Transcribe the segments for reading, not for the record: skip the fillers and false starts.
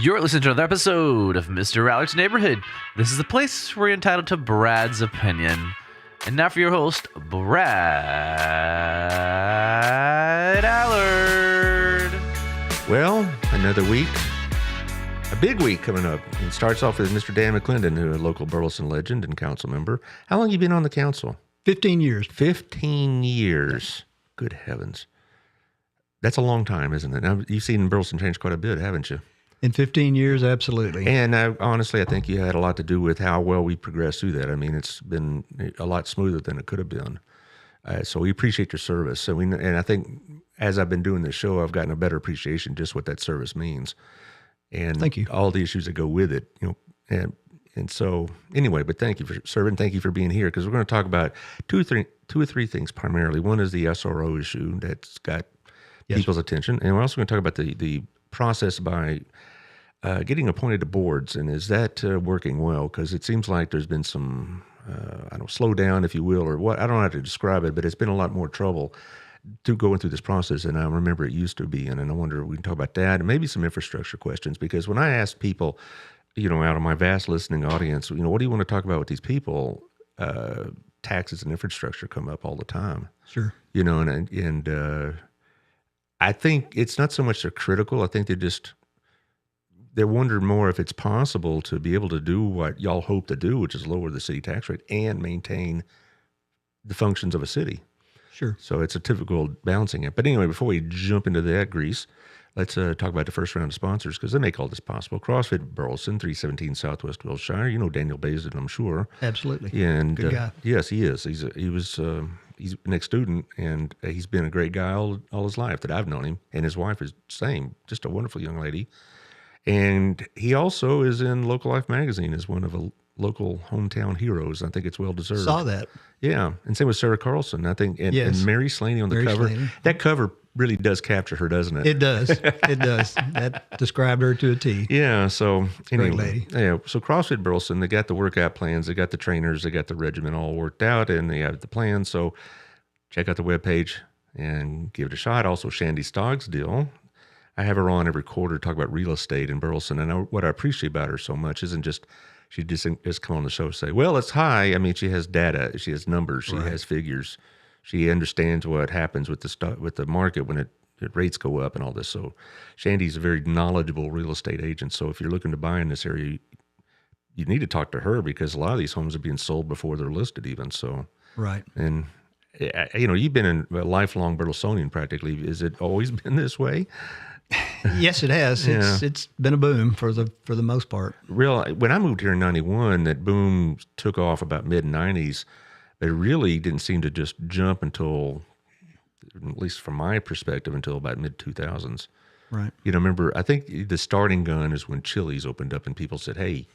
You're listening to another episode of Mr. Allard's Neighborhood. This is the place where you're entitled to Brad's opinion. And now for your host, Brad Allard. Well, another week. A big week coming up. It starts off with Mr. Dan McClendon, who is a local Burleson legend and council member. How long have you been on the council? 15 years. 15 years. Good heavens. That's a long time, isn't it? Now, you've seen Burleson change quite a bit, haven't you? In 15 years, absolutely. And honestly, I think you had a lot to do with how well we progressed through that. I mean, it's been a lot smoother than it could have been. So we appreciate your service. And I think as I've been doing this show, I've gotten a better appreciation just what that service means. And thank you. All the issues that go with it, and so anyway, but thank you for serving. Thank you for being here, because we're going to talk about two or three things primarily. One is the SRO issue that's got people's attention, and we're also going to talk about the process by getting appointed to boards, and is that working well? Because it seems like there's been some slowdown, if you will, or what, I don't know how to describe it, but it's been a lot more trouble to going through this process than I remember it used to be. And I wonder if we can talk about that and maybe some infrastructure questions, because when I ask people, out of my vast listening audience, what do you want to talk about with these people? Taxes and infrastructure come up all the time. Sure. And I think it's not so much they're critical. I think they're wondering more if it's possible to be able to do what y'all hope to do, which is lower the city tax rate and maintain the functions of a city. Sure. So it's a typical balancing act. But anyway, before we jump into that grease, let's talk about the first round of sponsors, because they make all this possible. CrossFit Burleson, 317 Southwest Wilshire. You know Daniel Bazin, I'm sure. Absolutely. And good guy. Yes, he is. He's an ex-student, and he's been a great guy all his life that I've known him. And his wife is the same, just a wonderful young lady. And he also is in Local Life magazine as one of a local hometown heroes. I think it's well deserved. Saw that. Yeah, and same with Sarah Carlson, I think, and Mary Slaney on the cover. Slaney. That cover really does capture her, doesn't it? It does. It does. That described her to a T. Yeah. So anyway, great lady. Yeah. So CrossFit Burleson, they got the workout plans, they got the trainers, they got the regimen all worked out, and they have the plan. So check out the webpage and give it a shot. Also, Shandy Stogg's deal. I have her on every quarter to talk about real estate in Burleson, and what I appreciate about her so much isn't just she just come on the show and say, well, it's high. I mean, she has data, she has numbers, she has figures, she understands what happens with the market when the rates go up and all this. So Shandy's a very knowledgeable real estate agent. So if you're looking to buy in this area, you need to talk to her, because a lot of these homes are being sold before they're listed even. So right. And you've been a lifelong Burlesonian practically. Has it always been this way? Yes, it has. Yeah. It's been a boom for the most part. When I moved here in 91, that boom took off about mid-90s. It really didn't seem to just jump until, at least from my perspective, until about mid-2000s. Right. Remember, I think the starting gun is when Chili's opened up and people said, hey,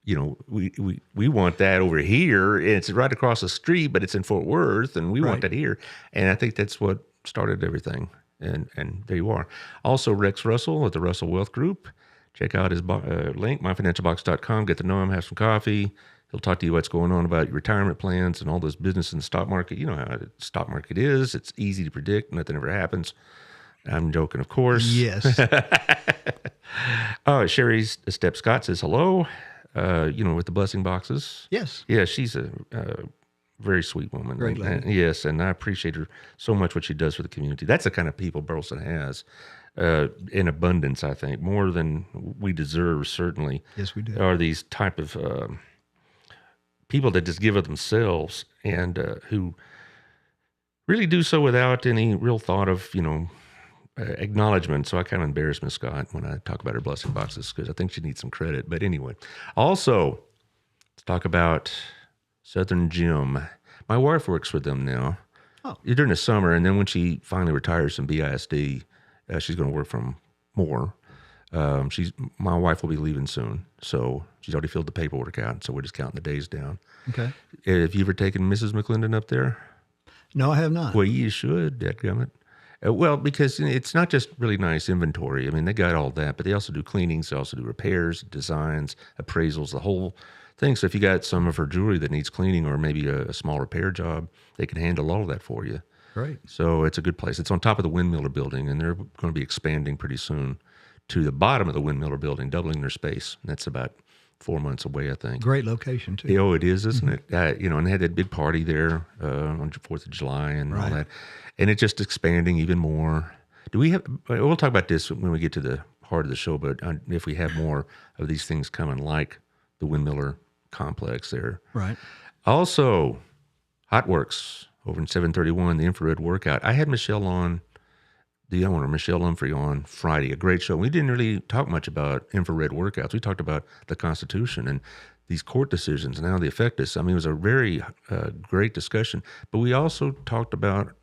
we want that over here. And it's right across the street, but it's in Fort Worth, and we want that here. And I think that's what started everything. And there you are. Also, Rex Russell at the Russell Wealth Group. Check out his link, myfinancialbox.com. Get to know him, have some coffee. He'll talk to you what's going on about your retirement plans and all this business in the stock market. You know how the stock market is. It's easy to predict. Nothing ever happens. I'm joking, of course. Yes. Oh, Sherry Step Scott says hello. With the blessing boxes. Yes. Yeah, she's a very sweet woman. Great lady. Yes, and I appreciate her so much, what she does for the community. That's the kind of people Burleson has in abundance, I think, more than we deserve, certainly. Yes, we do. Are these type of people that just give of themselves and who really do so without any real thought of, acknowledgement. So I kind of embarrass Miss Scott when I talk about her blessing boxes, because I think she needs some credit. But anyway, also, let's talk about Southern Gym. My wife works for them now. Oh. During the summer, and then when she finally retires from BISD, she's going to work from more. My wife will be leaving soon, so she's already filled the paperwork out, so we're just counting the days down. Okay. Have you ever taken Mrs. McClendon up there? No, I have not. Well, you should, dadgummit. Well, because it's not just really nice inventory. I mean, they got all that, but they also do cleanings, they also do repairs, designs, appraisals, the whole thing. So if you got some of her jewelry that needs cleaning, or maybe a small repair job, they can handle all of that for you. Great. So it's a good place. It's on top of the Windmiller building, and they're going to be expanding pretty soon to the bottom of the Windmiller building, doubling their space. And that's about 4 months away, I think. Great location too. Oh, it is, isn't it? And they had that big party there on the 4th of July and all that. And it's just expanding even more. We'll talk about this when we get to the heart of the show, but if we have more of these things coming, like the Windmiller complex there. Right. Also, Hotworks over in 731, the infrared workout. I had Michelle on, the owner, Michelle Humphrey, on Friday, a great show. We didn't really talk much about infrared workouts. We talked about the Constitution and these court decisions and how they affect us. I mean, it was a very great discussion. But we also talked about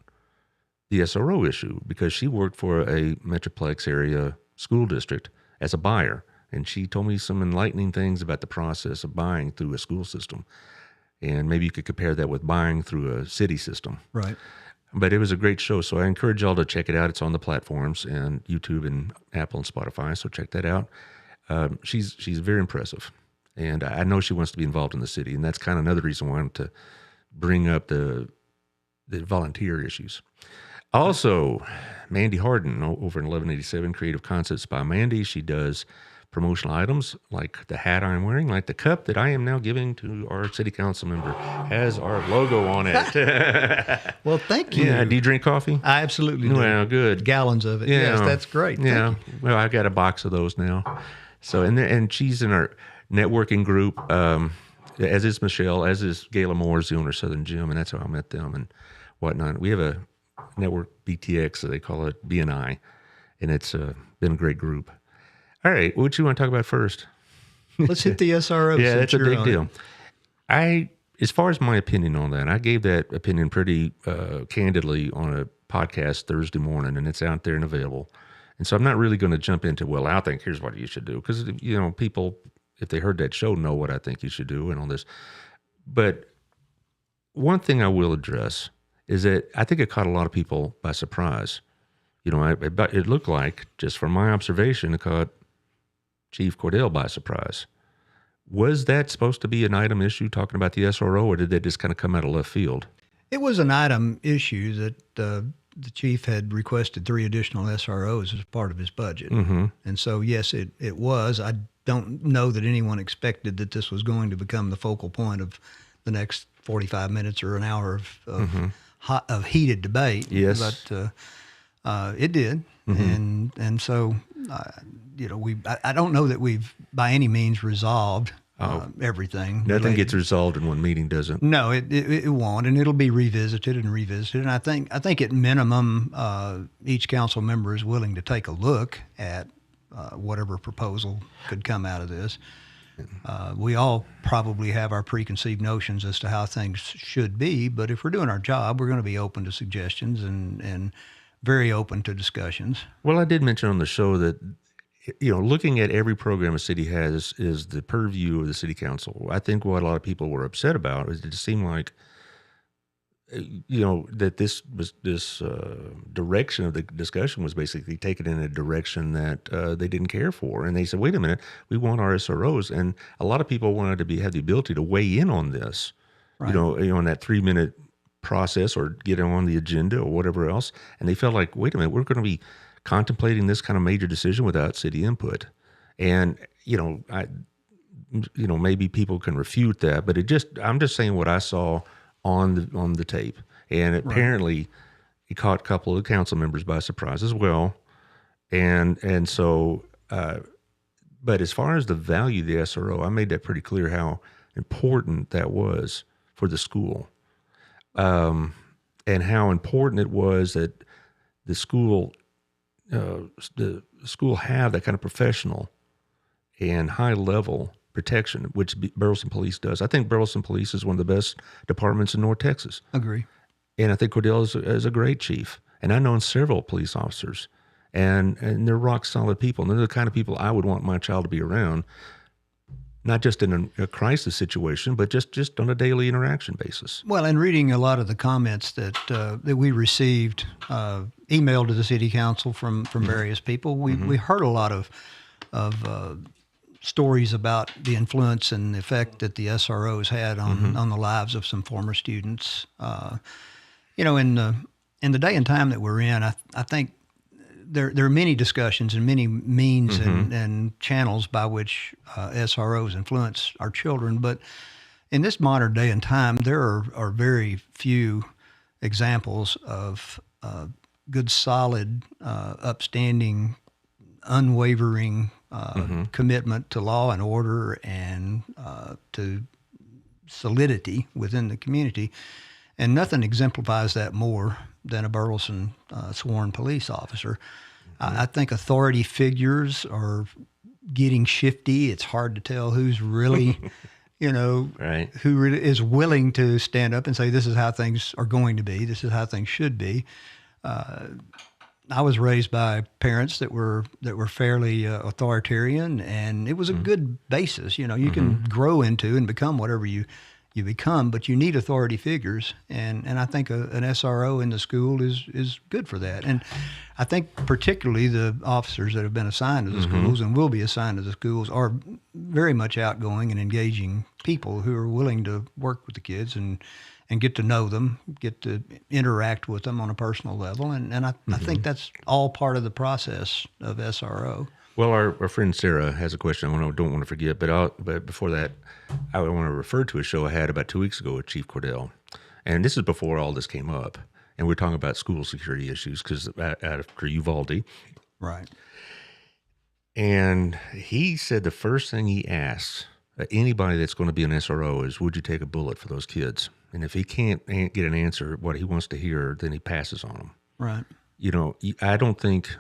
the SRO issue because she worked for a Metroplex area school district as a buyer. And she told me some enlightening things about the process of buying through a school system. And maybe you could compare that with buying through a city system. Right. But it was a great show, so I encourage y'all to check it out. It's on the platforms and YouTube and Apple and Spotify, so check that out. She's very impressive, and I know she wants to be involved in the city, and that's kind of another reason why I wanted to bring up the volunteer issues. Also, Mandy Harden over in 1187 Creative Concepts by Mandy. She does promotional items like the hat I'm wearing, like the cup that I am now giving to our city council member has our logo on it. Well, thank you. Yeah. Do you drink coffee? I absolutely do. Well, good. Gallons of it. Yeah. Yes, that's great. Yeah. Thank you. Well, I got a box of those now. So, and she's in our networking group, as is Michelle, as is Gayla Moore's the owner of Southern Gym, and that's how I met them and whatnot. We have a network BTX, so they call it BNI, and it's been a great group. All right, what you want to talk about first? Let's hit the SRO. Yeah, that's a big on deal. As far as my opinion on that, I gave that opinion pretty candidly on a podcast Thursday morning, and it's out there and available. And so I'm not really going to jump into, well, I think here's what you should do. Because, people, if they heard that show, know what I think you should do and all this. But one thing I will address is that I think it caught a lot of people by surprise. It looked like, just from my observation, it caught Chief Cordell by surprise. Was that supposed to be an item issue talking about the SRO, or did that just kind of come out of left field? It was an item issue that the chief had requested 3 additional SROs as part of his budget. Mm-hmm. And so, yes, it was. I don't know that anyone expected that this was going to become the focal point of the next 45 minutes or an hour of heated debate. Yes. But it did. Mm-hmm. And so, I don't know that we've by any means resolved everything. Nothing gets resolved in one meeting, does it? No, it won't, and it'll be revisited and revisited. And I think at minimum, each council member is willing to take a look at whatever proposal could come out of this. We all probably have our preconceived notions as to how things should be, but if we're doing our job, we're going to be open to suggestions and very open to discussions. Well, I did mention on the show that, looking at every program a city has is the purview of the city council. I think what a lot of people were upset about is it seemed like, that this direction of the discussion was basically taken in a direction that they didn't care for. And they said, wait a minute, we want our SROs. And a lot of people wanted to have the ability to weigh in on this, right. On that 3-minute process or get on the agenda or whatever else. And they felt like, wait a minute, we're going to be contemplating this kind of major decision without city input. And, maybe people can refute that, but I'm just saying what I saw on the tape. And apparently it caught a couple of council members by surprise as well. And so, but as far as the value of the SRO, I made that pretty clear how important that was for the school. And how important it was that the school have that kind of professional and high level protection, which Burleson Police does. I think Burleson Police is one of the best departments in North Texas. Agree. And I think Cordell is a great chief. And I've known several police officers, and they're rock solid people. And they're the kind of people I would want my child to be around, not just in a crisis situation, but just on a daily interaction basis. Well, and reading a lot of the comments that we received, emailed to the city council from various people, we heard a lot of stories about the influence and the effect that the SROs had on the lives of some former students. In the day and time that we're in, I think there are many discussions and many means and channels by which SROs influence our children, but in this modern day and time, there are very few examples of good, solid, upstanding, unwavering commitment to law and order and to solidity within the community. And nothing exemplifies that more than a Burleson sworn police officer. I think authority figures are getting shifty. It's hard to tell who's really, Right. who really is willing to stand up and say, this is how things are going to be. This is how things should be. I was raised by parents that were fairly authoritarian, and it was a good basis. You can grow into and become whatever you become, but you need authority figures, and I think an SRO in the school is good for that. And I think particularly the officers that have been assigned to the schools and will be assigned to the schools are very much outgoing and engaging people who are willing to work with the kids and get to know them, get to interact with them on a personal level. And I think that's all part of the process of SRO. Well, our friend Sarah has a question I don't want to forget, but before that, I want to refer to a show I had about 2 weeks ago with Chief Cordell. And this is before all this came up. And we're talking about school security issues because after Uvalde. Right. And he said the first thing he asks anybody that's going to be an SRO is, would you take a bullet for those kids? And if he can't get an answer, what he wants to hear, then he passes on them. Right. I don't think,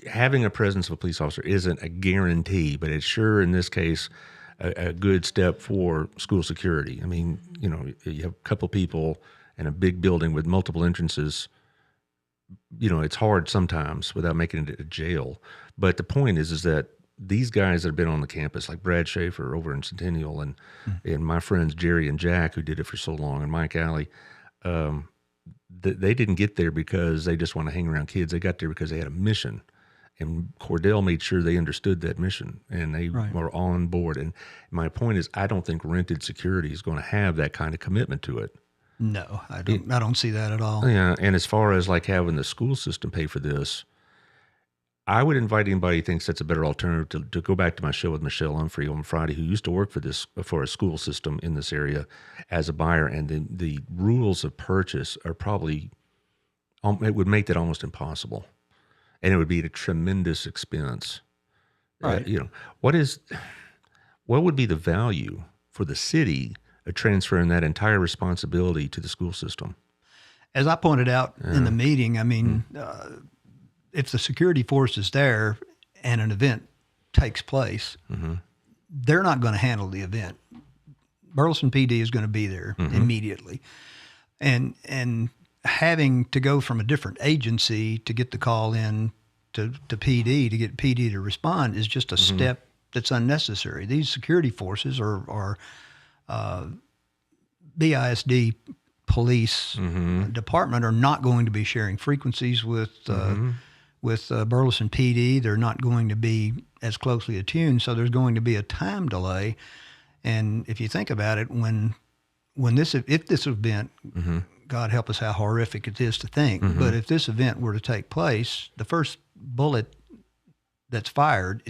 having a presence of a police officer isn't a guarantee, but it's sure in this case a good step for school security. I mean, you have a couple people in a big building with multiple entrances. It's hard sometimes without making it a jail. But the point is that these guys that have been on the campus, like Brad Schaefer over in Centennial, and my friends Jerry and Jack, who did it for so long, and Mike Alley, they didn't get there because they just want to hang around kids. They got there because they had a mission. And Cordell made sure they understood that mission, and they were on board. And my point is, I don't think rented security is going to have that kind of commitment to it. No, I don't see that at all. Yeah, and as far as like having the school system pay for this, I would invite anybody who thinks that's a better alternative to go back to my show with Michelle Humphrey on Friday, who used to work for a school system in this area as a buyer, and the rules of purchase are probably, it would make that almost impossible, and it would be at a tremendous expense. Right. What would be the value for the city of transferring that entire responsibility to the school system? As I pointed out in the meeting, I mean, if the security force is there and an event takes place, they're not going to handle the event. Burleson PD is going to be there immediately. And having to go from a different agency to get the call in to PD, to get PD to respond, is just a step that's unnecessary. These security forces are BISD police department are not going to be sharing frequencies with Burleson PD. They're not going to be as closely attuned, so there's going to be a time delay. And if you think about it, if this event, God help us how horrific it is to think, but if this event were to take place, the first bullet that's fired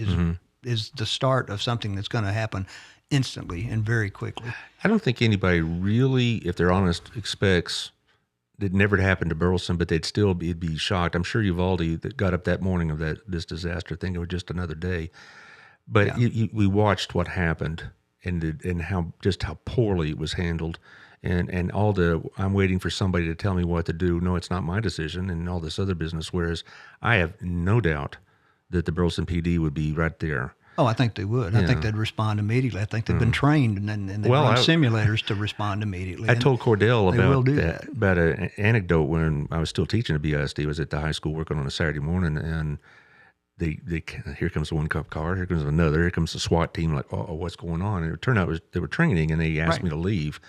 is the start of something that's going to happen instantly and very quickly. I don't think anybody really, if they're honest, expects it never happened to Burleson, but they'd still be shocked. I'm sure Uvalde that got up that morning of this disaster, thinking it was just another day. But we watched what happened and how poorly it was handled, and I'm waiting for somebody to tell me what to do. No, it's not my decision, and all this other business. Whereas I have no doubt that the Burleson PD would be right there. Oh, I think they would. I think they'd respond immediately. I think they've been trained and they run simulators to respond immediately. I told Cordell about an anecdote when I was still teaching at BISD. I was at the high school working on a Saturday morning, and here comes one cop car, here comes another, here comes the SWAT team. Like, oh, what's going on? And it turned out they were training, and they asked me to leave.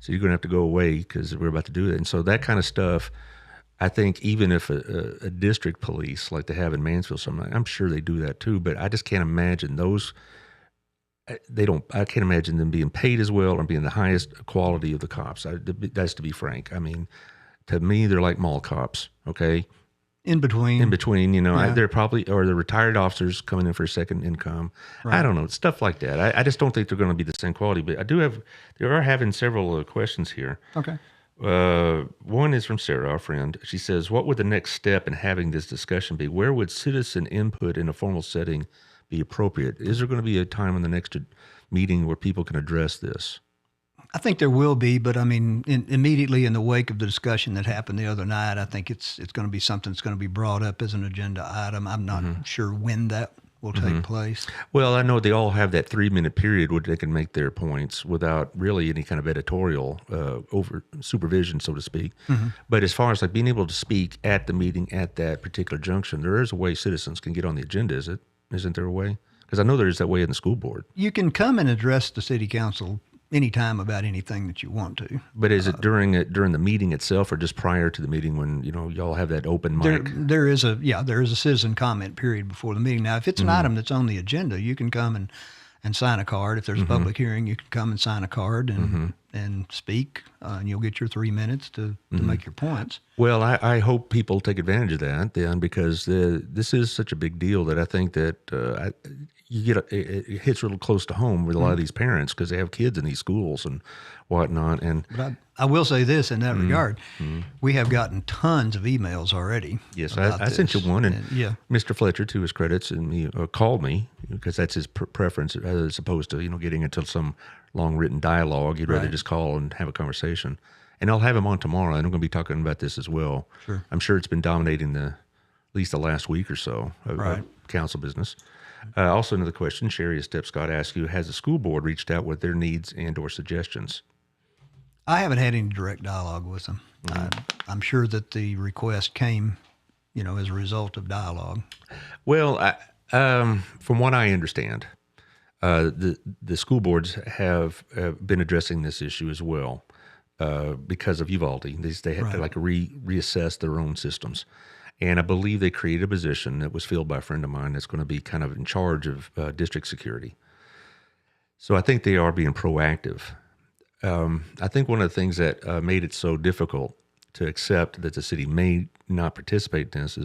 So you're going to have to go away because we're about to do it. And so that kind of stuff, I think even if a district police like they have in Mansfield, I'm sure they do that too, but I just can't imagine those. I can't imagine them being paid as well or being the highest quality of the cops. That's to be frank. I mean, to me, they're like mall cops. Okay. in between. In between, Yeah. they're probably, or the retired officers coming in for a second income. Right. I don't know, stuff like that. I just don't think they're going to be the same quality. But they are having several questions here. Okay. One is from Sarah, our friend. She says, "What would the next step in having this discussion be? Where would citizen input in a formal setting be appropriate? Is there going to be a time in the next meeting where people can address this?" I think there will be, but I mean, immediately in the wake of the discussion that happened the other night, I think it's going to be something that's going to be brought up as an agenda item. I'm not sure when that will take place. Well, I know they all have that 3-minute period where they can make their points without really any kind of editorial over supervision, so to speak. But as far as like being able to speak at the meeting at that particular junction, there is a way citizens can get on the agenda, isn't there a way? Because I know there is that way in the school board. You can come and address the city council anytime about anything that you want to. But is it during the meeting itself, or just prior to the meeting when y'all have that open mic? There is a citizen comment period before the meeting. Now, if it's an item that's on the agenda, you can come and sign a card. If there's a public hearing, you can come and sign a card and speak, and you'll get your 3 minutes to make your points. Well, I hope people take advantage of that then, because this is such a big deal that I think that it hits a little close to home with a lot of these parents because they have kids in these schools and whatnot. And But I will say this in that regard, we have gotten tons of emails already. yes, about I sent you this. one, and yeah. Mr. Fletcher, to his credits, and he called me because that's his preference, as opposed to getting into some long written dialogue. He'd rather Right. just call and have a conversation. And I'll have him on tomorrow, and I'm going to be talking about this as well. Sure. I'm sure it's been dominating at least the last week or so of Right. council business. Also, another question, Sherry Stepscott asks you, has the school board reached out with their needs and or suggestions? I haven't had any direct dialogue with them. I'm sure that the request came, as a result of dialogue. Well, from what I understand, the school boards have been addressing this issue as well because of Uvalde. They had to Right. reassess their own systems. And I believe they created a position that was filled by a friend of mine that's going to be kind of in charge of district security. So I think they are being proactive. I think one of the things that made it so difficult to accept that the city may not participate in this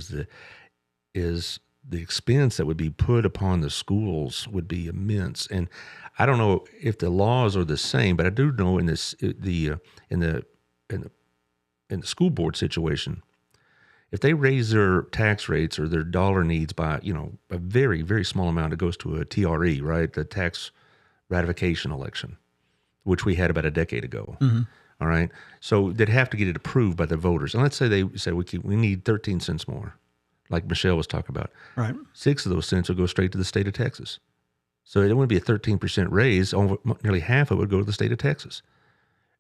is the expense that would be put upon the schools would be immense. And I don't know if the laws are the same, but I do know in the school board situation, if they raise their tax rates or their dollar needs by, a very, very small amount, it goes to a TRE, right? The tax ratification election, which we had about a decade ago. All right. So they'd have to get it approved by the voters. And let's say they say we need 13 cents more, like Michelle was talking about. Right. 6 of those cents will go straight to the state of Texas. So it wouldn't be a 13% raise. Nearly half of it would go to the state of Texas.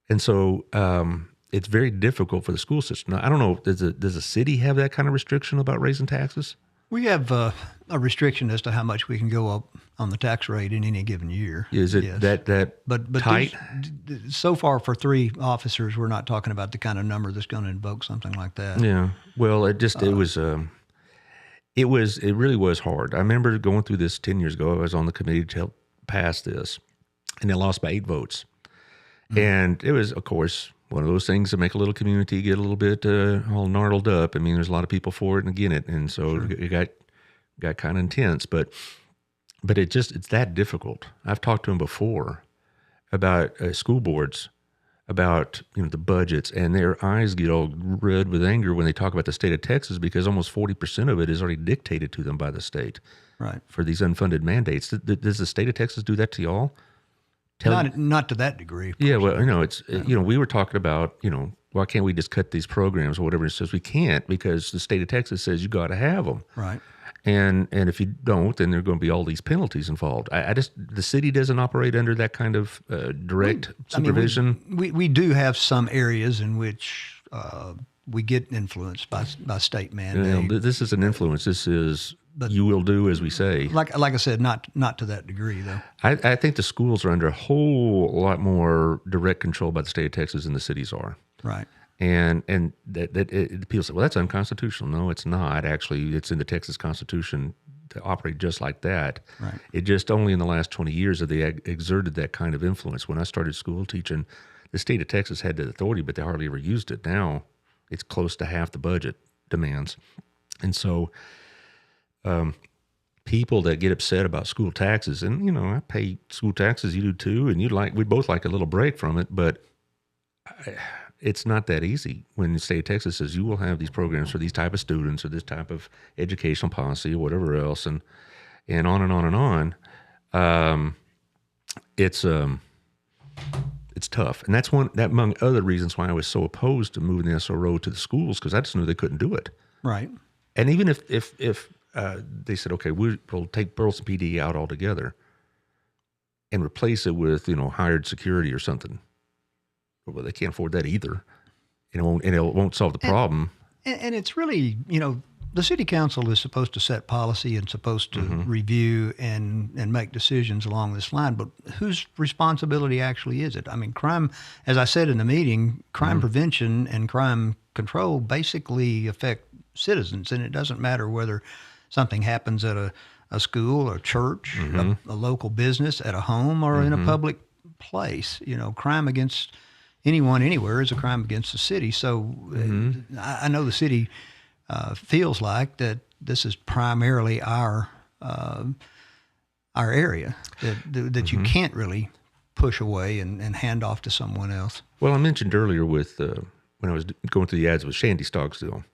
And so it's very difficult for the school system. Now, I don't know, does a city have that kind of restriction about raising taxes? We have a restriction as to how much we can go up on the tax rate in any given year. Is it Yes. that But tight? so far for 3 officers, we're not talking about the kind of number that's going to invoke something like that. Yeah. Well, it really was hard. I remember going through this 10 years ago. I was on the committee to help pass this, and they lost by 8 votes. And it was, of course, one of those things that make a little community get a little bit all gnarled up. I mean, there's a lot of people for it and against it, and so it got kind of intense. But it's that difficult. I've talked to them before about school boards, about the budgets, and their eyes get all red with anger when they talk about the state of Texas, because almost 40% of it is already dictated to them by the state. Right. For these unfunded mandates. Does the state of Texas do that to y'all? Not to that degree. of Yeah, course. well, it's we were talking about why can't we just cut these programs or whatever? It says we can't because the state of Texas says you got to have them, Right. and if you don't, then there are going to be all these penalties involved. The city doesn't operate under that kind of direct supervision. We do have some areas in which we get influenced by state mandate. This is an influence. This is you will do as we say. Like I said, not to that degree though. I think the schools are under a whole lot more direct control by the state of Texas than the cities are. Right. And people say, well, that's unconstitutional. No, it's not. Actually, it's in the Texas Constitution to operate just like that. Right. It just only in the last 20 years have they exerted that kind of influence. When I started school teaching, the state of Texas had the authority, but they hardly ever used it. Now it's close to half the budget demands. And so people that get upset about school taxes, and, you know, I pay school taxes, you do too, and we both like a little break from it, but it's not that easy when the state of Texas says you will have these programs for these type of students or this type of educational policy or whatever else, and on and on and on. It's tough, and that's that among other reasons why I was so opposed to moving the SRO to the schools, because I just knew they couldn't do it. Right. And even if they said, okay, we'll take Burleson PD out altogether and replace it with, you know, hired security or something, well, they can't afford that either, and it won't solve the problem. And it's really, you know, the city council is supposed to set policy and supposed to review and make decisions along this line, but whose responsibility actually is it? I mean, crime, as I said in the meeting, crime prevention and crime control basically affect citizens, and it doesn't matter whether something happens at a school or church, a local business, at a home, or in a public place. You know, crime against anyone, anywhere is a crime against the city. So I know the city feels like that this is primarily our area that you can't really push away and hand off to someone else. Well, I mentioned earlier with when I was going through the ads with Shandy Stocksdale,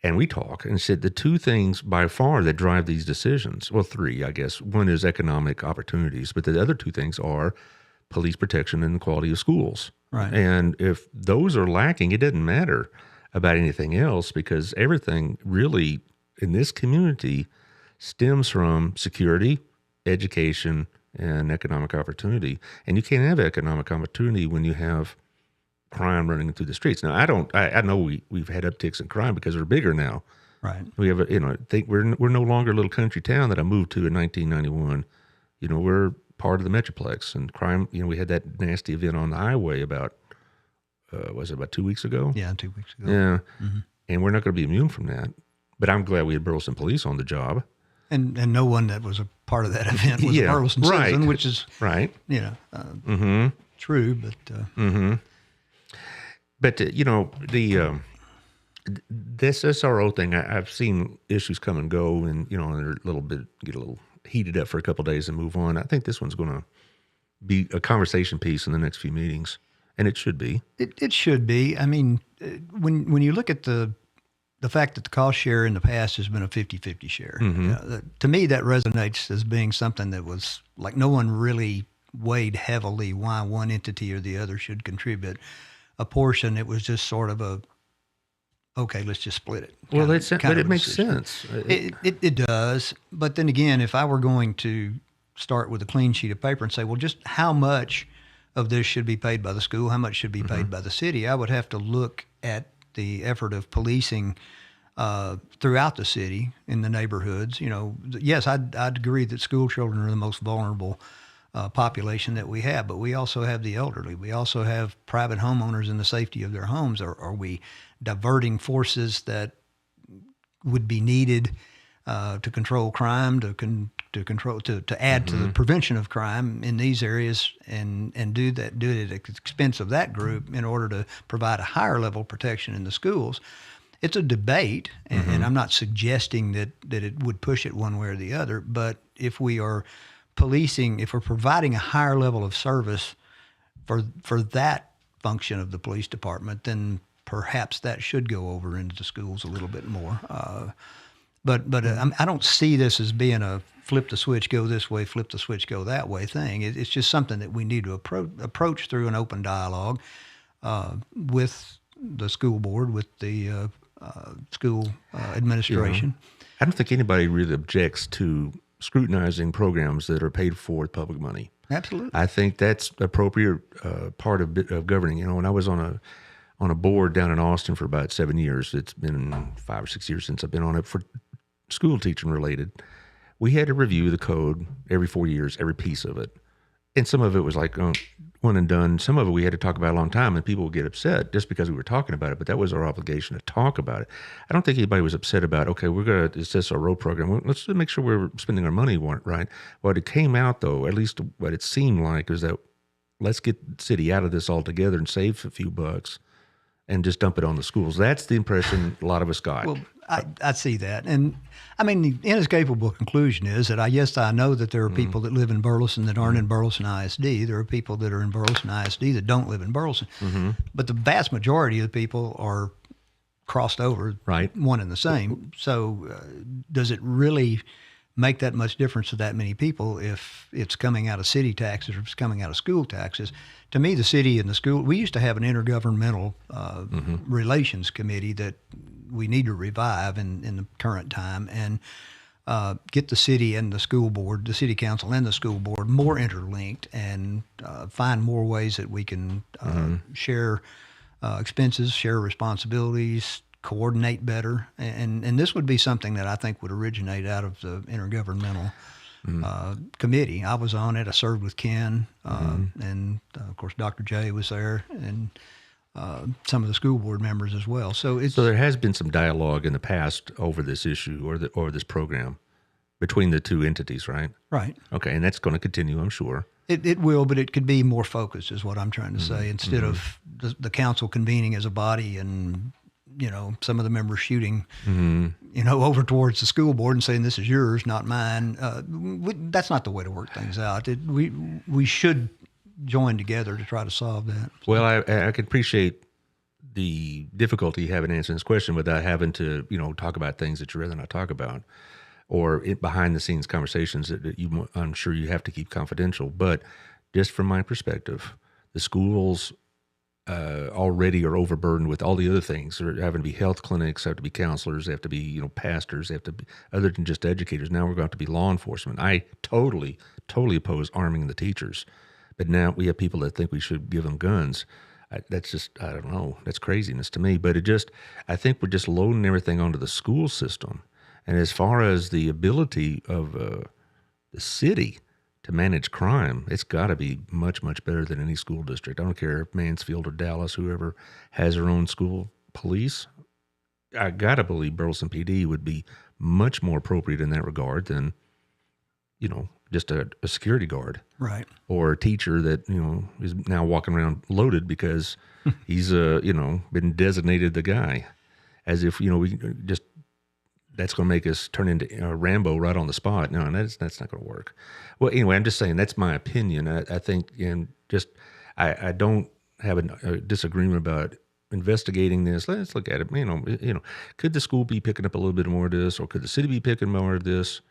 and we talk and said the two things by far that drive these decisions, well, three, I guess. One is economic opportunities, but the other two things are police protection and the quality of schools. Right. And if those are lacking, it doesn't matter about anything else, because everything really in this community stems from security, education, and economic opportunity. And you can't have economic opportunity when you have crime running through the streets. Now, I know we've had upticks in crime because we're bigger now. Right. We have I think we're no longer a little country town that I moved to in 1991. You know, we're part of the Metroplex, and crime, you know, we had that nasty event on the highway about, was it about 2 weeks ago? Yeah, 2 weeks ago. Yeah. And we're not going to be immune from that. But I'm glad we had Burleson Police on the job. And no one that was a part of that event was a Burleson citizen, which is, you know, true, but... But, you know, this SRO thing, I've seen issues come and go, and, you know, they're get a little heated up for a couple of days and move on. I think this one's going to be a conversation piece in the next few meetings, and it should be. It should be. I mean, when you look at the fact that the cost share in the past has been a 50-50 share, to me that resonates as being something that was like no one really weighed heavily why one entity or the other should contribute a portion. It was just sort of okay, let's just split it. Well, but it makes sense. It does. But then again, if I were going to start with a clean sheet of paper and say, well, just how much of this should be paid by the school, how much should be paid by the city, I would have to look at the effort of policing throughout the city in the neighborhoods. You know, yes, I'd agree that school children are the most vulnerable population that we have, but we also have the elderly. We also have private homeowners in the safety of their homes. Are we diverting forces that would be needed to control crime, to add to the prevention of crime in these areas, and do it at the expense of that group in order to provide a higher level of protection in the schools? It's a debate, and I'm not suggesting that it would push it one way or the other, but if we are policing, if we're providing a higher level of service for that function of the police department, then perhaps that should go over into the schools a little bit more. But I don't see this as being a flip the switch, go this way, flip the switch, go that way thing. It's just something that we need to approach through an open dialogue with the school board, with the school administration. Yeah. I don't think anybody really objects to scrutinizing programs that are paid for with public money. Absolutely. I think that's appropriate part of governing. You know, when I was on a board down in Austin for about 7 years, it's been 5 or 6 years since I've been on it, for school teaching related, we had to review the code every 4 years, every piece of it. And some of it was like one and done. Some of it we had to talk about a long time, and people would get upset just because we were talking about it, but that was our obligation to talk about it. I don't think anybody was upset about, okay, it's this our road program. Well, let's make sure we're spending our money right. What it came out, though, at least what it seemed like, is that let's get the city out of this altogether and save a few bucks and just dump it on the schools. That's the impression a lot of us got. Well, I see that. And I mean, the inescapable conclusion is that I know that there are people that live in Burleson that aren't in Burleson ISD. There are people that are in Burleson ISD that don't live in Burleson. But the vast majority of the people are crossed over, Right. one and the same. So does it really make that much difference to that many people if it's coming out of city taxes or if it's coming out of school taxes? To me, the city and the school, we used to have an intergovernmental relations committee that we need to revive in the current time and get the city and the school board, the city council and the school board more interlinked and find more ways that we can share expenses, share responsibilities, coordinate better. And this would be something that I think would originate out of the intergovernmental committee. I was on it. I served with Ken, and of course Dr. J was there, and some of the school board members as well. So there has been some dialogue in the past over this issue or this program between the two entities, right? Right. Okay, and that's going to continue, I'm sure. It will, but it could be more focused, is what I'm trying to say. Instead of the council convening as a body and some of the members shooting, over towards the school board and saying, this is yours, not mine. That's not the way to work things out. We should join together to try to solve that. Well, I can appreciate the difficulty you have in answering this question without having to, talk about things that you'd rather not talk about, or behind the scenes conversations that I'm sure you have to keep confidential. But just from my perspective, the schools already are overburdened with all the other things. There having to be health clinics, have to be counselors, they have to be pastors, they have to be other than just educators. Now we're going to have to be law enforcement. I totally oppose arming the teachers, but now we have people that think we should give them guns. That's just, I don't know, that's craziness to me. But I think we're just loading everything onto the school system. And as far as the ability of the city to manage crime, it's got to be much, much better than any school district. I don't care if Mansfield or Dallas, whoever has their own school police. I got to believe Burleson PD would be much more appropriate in that regard than, just a security guard. Right. Or a teacher that, is now walking around loaded because he's, been designated the guy. As if, we just, that's going to make us turn into Rambo right on the spot. No, that's not going to work. Well, anyway, I'm just saying that's my opinion. I think, and just I don't have a disagreement about investigating this. Let's look at it. Could the school be picking up a little bit more of this, or could the city be picking more of this?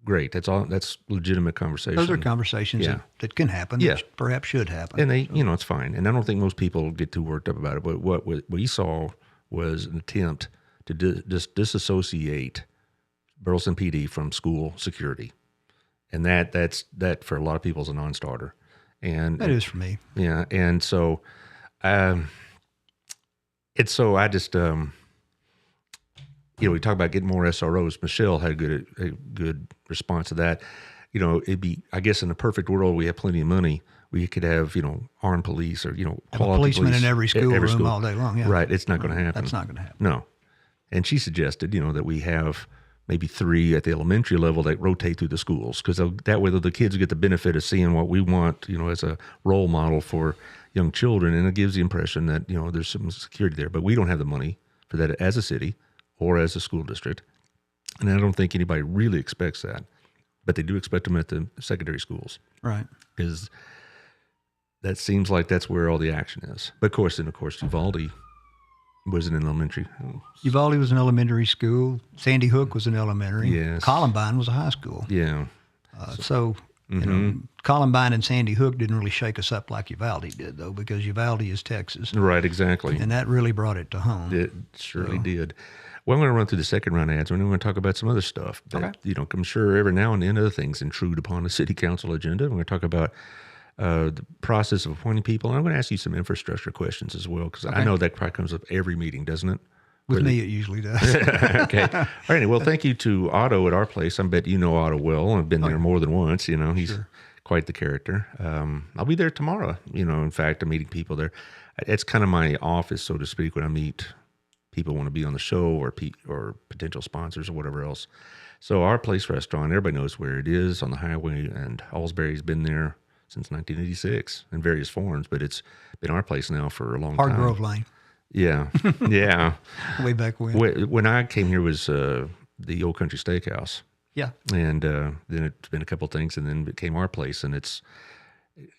Great. That's all. That's legitimate conversation. Those are conversations that can happen. Yeah. That perhaps should happen. And they, it's fine. And I don't think most people get too worked up about it. But what we saw was an attempt to just disassociate Burleson PD from school security, and that for a lot of people is a non-starter. And that is for me. Yeah, and so, I just we talk about getting more SROs. Michelle had a good response to that. It'd be, I guess, in a perfect world, we have plenty of money. We could have, armed police or, quality policemen police in every room all day long. Yeah. Right. It's not going to happen. That's not going to happen. No. And she suggested, that we have maybe 3 at the elementary level that rotate through the schools, because that way the kids get the benefit of seeing what we want, as a role model for young children. And it gives the impression that, there's some security there. But we don't have the money for that as a city or as a school district. And I don't think anybody really expects that. But they do expect them at the secondary schools. Right. Because that seems like that's where all the action is. But of course, Uvalde was an elementary. Uvalde was an elementary school. Sandy Hook was an elementary. Yes. Columbine was a high school. Yeah. Columbine and Sandy Hook didn't really shake us up like Uvalde did, though, because Uvalde is Texas. Right, exactly. And that really brought it to home. It surely did. Well, I'm going to run through the second round of ads, and then we're going to talk about some other stuff that, I'm sure every now and then other things intrude upon the city council agenda. We're going to talk about the process of appointing people. And I'm going to ask you some infrastructure questions as well, because I know that probably comes up every meeting, doesn't it? With me, it usually does. Okay. All right. Well, thank you to Otto at our place. I bet you know Otto well. I've been there more than once. He's quite the character. I'll be there tomorrow. In fact, I'm meeting people there. It's kind of my office, so to speak, when I meet people who want to be on the show or potential sponsors or whatever else. So our place restaurant, everybody knows where it is on the highway, and Hallsbury's been there since 1986 in various forms, but it's been our place now for a long time. Grove Lane. Yeah, yeah. way back when. When I came here was the Old Country Steakhouse, Yeah. and then it's been a couple things, and then it became our place, and it's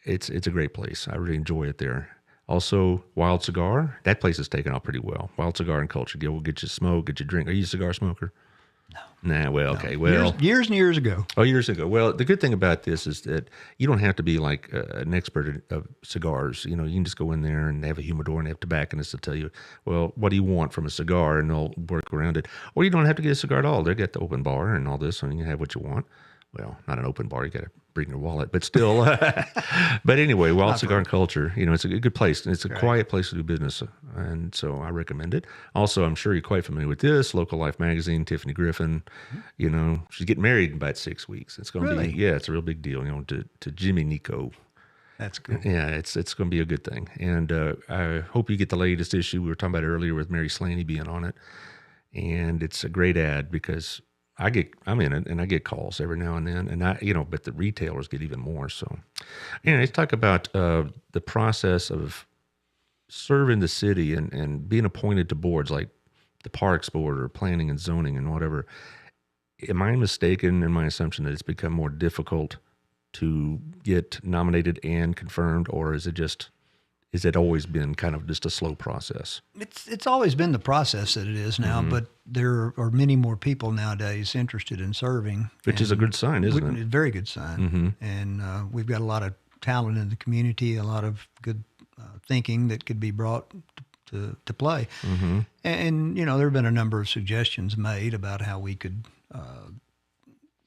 a great place. I really enjoy it there. Also, Wild Cigar, that place is taken off pretty well. Wild Cigar and Culture. We'll get you smoke, get you drink. Are you a cigar smoker? No. Nah, well, okay. Well, years and years ago. Oh, years ago. Well, the good thing about this is that you don't have to be like an expert of cigars. You can just go in there and have a humidor and have tobacconists to tell you, well, what do you want from a cigar, and they'll work around it. Or you don't have to get a cigar at all. They got the open bar and all this, and you can have what you want. Well, not an open bar. You got to bring your wallet, but still. But anyway, Wild Cigar and Culture, it's a good place. It's a quiet place to do business, and so I recommend it. Also, I'm sure you're quite familiar with this, Local Life Magazine, Tiffany Griffin. She's getting married in about 6 weeks. It's going to be, it's a real big deal, to Jimmy Nico. That's cool. Yeah, it's going to be a good thing. And I hope you get the latest issue. We were talking about earlier with Mary Slaney being on it. And it's a great ad because I'm in it, and I get calls every now and then, and but the retailers get even more. So, let's talk about the process of serving the city and being appointed to boards like the Parks Board or Planning and Zoning and whatever. Am I mistaken in my assumption that it's become more difficult to get nominated and confirmed, or is it always been kind of just a slow process? It's always been the process that it is now, but there are many more people nowadays interested in serving. Which is a good sign, isn't it? It's a very good sign. And we've got a lot of talent in the community, a lot of good thinking that could be brought to play. And, there have been a number of suggestions made about how we could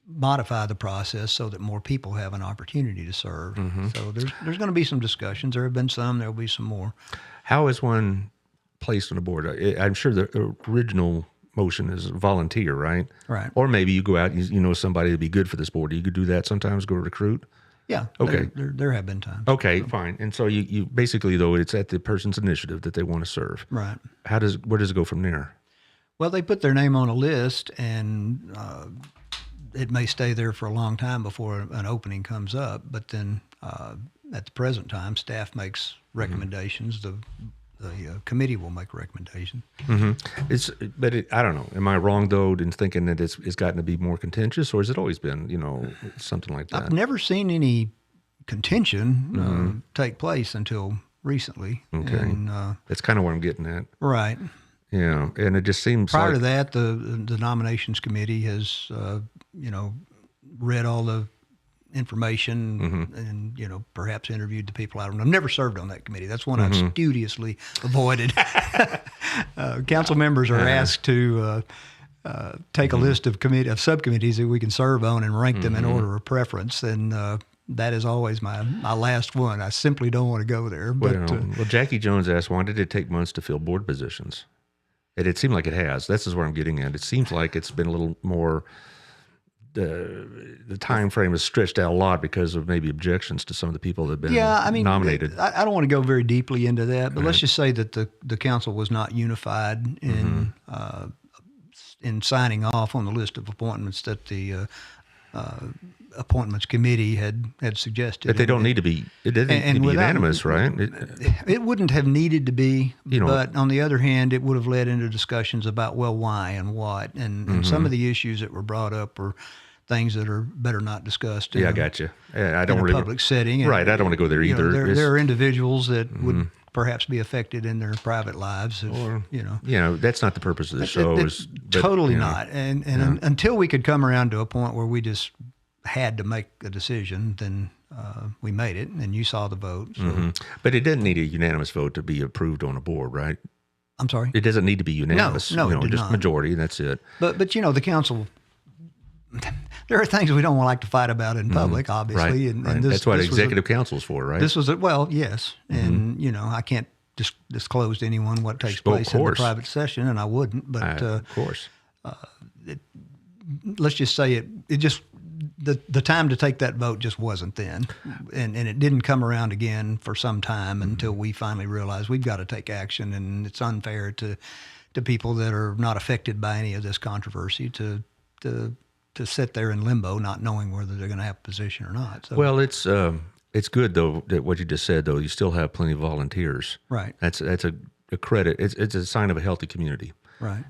modify the process so that more people have an opportunity to serve. So there's going to be some discussions. There have been some. There will be some more. How is one placed on a board? I'm sure the original motion is volunteer, right? Right. Or maybe you go out and you know somebody that'd be good for this board. You could do that sometimes, go recruit? Yeah. Okay. There have been times. Okay, fine. And so you basically, though, it's at the person's initiative that they want to serve. Right. Where does it go from there? Well, they put their name on a list, and it may stay there for a long time before an opening comes up. But then at the present time, staff makes recommendations. The committee will make recommendations. I don't know. Am I wrong, though, in thinking that it's gotten to be more contentious, or has it always been, something like that? I've never seen any contention take place until recently. Okay. And, that's kind of what I'm getting at. Right. Yeah, and it just seems prior to that, the nominations committee has, read all the information and, perhaps interviewed the people. I don't know. I've never served on that committee. That's one I've studiously avoided. Council members are asked to take a list of subcommittees that we can serve on and rank them in order of preference. And that is always my last one. I simply don't want to go there. But, well, Jackie Jones asked, why did it take months to fill board positions? It seemed like it has. This is where I'm getting at. It seems like it's been a little more, the time frame is stretched out a lot because of maybe objections to some of the people that have been nominated. I don't want to go very deeply into that, but let's just say that the council was not unified in signing off on the list of appointments that the appointments committee had suggested. But they don't need to be. It doesn't need to be unanimous, right? It wouldn't have needed to be. But on the other hand, it would have led into discussions about why and what, and some of the issues that were brought up were things that are better not discussed. I got you. I don't in a public setting. And, right. I don't want to go there either. There are individuals that would perhaps be affected in their private lives. That's not the purpose of the show. Totally not. And until we could come around to a point where we just had to make a decision, then we made it, and you saw the vote. So. But it doesn't need a unanimous vote to be approved on a board, right? I'm sorry? It doesn't need to be unanimous. No, it did just not. Majority, that's it. But the council, there are things we don't like to fight about in public, obviously. Right, and right. That's what executive council is for, right? This was yes. And, I can't disclose to anyone what takes place in the private session, and I wouldn't. But of course. Let's just say it just, the time to take that vote just wasn't then. And it didn't come around again for some time until we finally realized we've got to take action, and it's unfair to people that are not affected by any of this controversy to sit there in limbo, not knowing whether they're going to have a position or not. So, well, it's good though that what you just said though. You still have plenty of volunteers. Right. That's a a credit. It's a sign of a healthy community. Right.